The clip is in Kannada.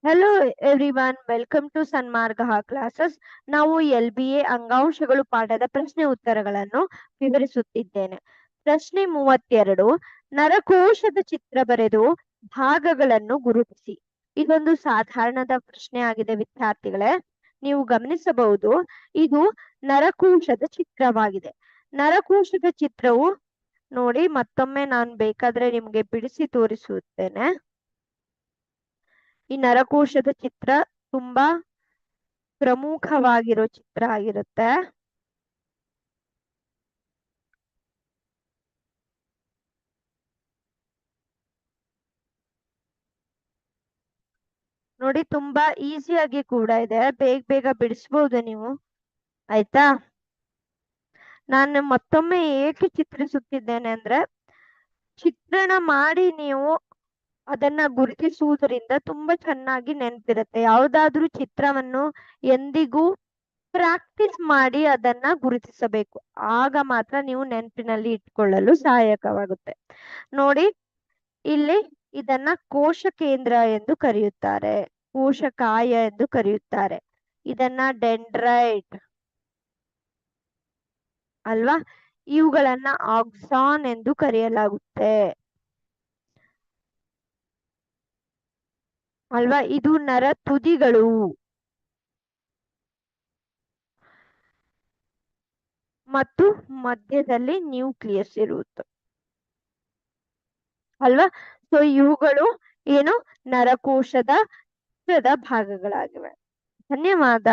Hello everyone, welcome to Sanmarga classes. ನಾವು LBA ಅಂಗಾಂಶಗಳು ಪಾಠದ ಪ್ರಶ್ನೆ ಉತ್ತರಗಳನ್ನು ವಿವರಿಸುತ್ತಿದ್ದೇನೆ. ಪ್ರಶ್ನೆ 32. ನರಕೋಶದ ಚಿತ್ರ ಬರೆದು ಭಾಗಗಳನ್ನು ಗುರುತಿಸಿ. ಇದೊಂದು ಸಾಧಾರಣದ ಪ್ರಶ್ನೆ ಆಗಿದೆ ವಿದ್ಯಾರ್ಥಿಗಳೇ. ನೀವು ಗಮನಿಸಬಹುದು, ಇದು ನರಕೋಶದ ಚಿತ್ರವಾಗಿದೆ. ನರಕೋಶದ ಚಿತ್ರವು ನೋಡಿ, ಮತ್ತೊಮ್ಮೆ ನಾನು ಬೇಕಾದ್ರೆ ನಿಮ್ಗೆ ಬಿಡಿಸಿ ತೋರಿಸುತ್ತೇನೆ. ಈ ನರಕೋಶದ ಚಿತ್ರ ತುಂಬಾ ಪ್ರಮುಖವಾಗಿರೋ ಚಿತ್ರ ಆಗಿರುತ್ತೆ. ನೋಡಿ, ತುಂಬಾ ಈಸಿಯಾಗಿ ಕೂಡ ಇದೆ, ಬೇಗ ಬಿಡಿಸ್ಬೋದು ನೀವು. ಆಯ್ತಾ? ನಾನು ಮತ್ತೊಮ್ಮೆ ಏಕೆ ಚಿತ್ರಿಸುತ್ತಿದ್ದೇನೆ ಅಂದ್ರೆ, ಚಿತ್ರಣ ಮಾಡಿ ನೀವು ಅದನ್ನ ಗುರುತಿಸುವುದರಿಂದ ತುಂಬಾ ಚೆನ್ನಾಗಿ ನೆನಪಿರುತ್ತೆ. ಯಾವುದಾದ್ರೂ ಚಿತ್ರವನ್ನು ಎಂದಿಗೂ ಪ್ರಾಕ್ಟೀಸ್ ಮಾಡಿ ಅದನ್ನ ಗುರುತಿಸಬೇಕು. ಆಗ ಮಾತ್ರ ನೀವು ನೆನಪಿನಲ್ಲಿ ಇಟ್ಕೊಳ್ಳಲು ಸಹಾಯಕವಾಗುತ್ತೆ. ನೋಡಿ, ಇಲ್ಲಿ ಇದನ್ನ ಕೋಶ ಕೇಂದ್ರ ಎಂದು ಕರೆಯುತ್ತಾರೆ, ಕೋಶಕಾಯ ಎಂದು ಕರೆಯುತ್ತಾರೆ. ಇದನ್ನ ಡೆಂಡ್ರೈಟ್ ಅಲ್ವಾ? ಇವುಗಳನ್ನ ಆಕ್ಸಾನ್ ಎಂದು ಕರೆಯಲಾಗುತ್ತೆ ಅಲ್ವಾ? ಇದು ನರ ತುದಿಗಳು ಮತ್ತು ಮಧ್ಯದಲ್ಲಿ ನ್ಯೂಕ್ಲಿಯಸ್ ಇರುವುದು ಅಲ್ವಾ? ಸೊ ಇವುಗಳು ಏನು ನರಕೋಶದ ಭಾಗಗಳಾಗಿವೆ. ಧನ್ಯವಾದ.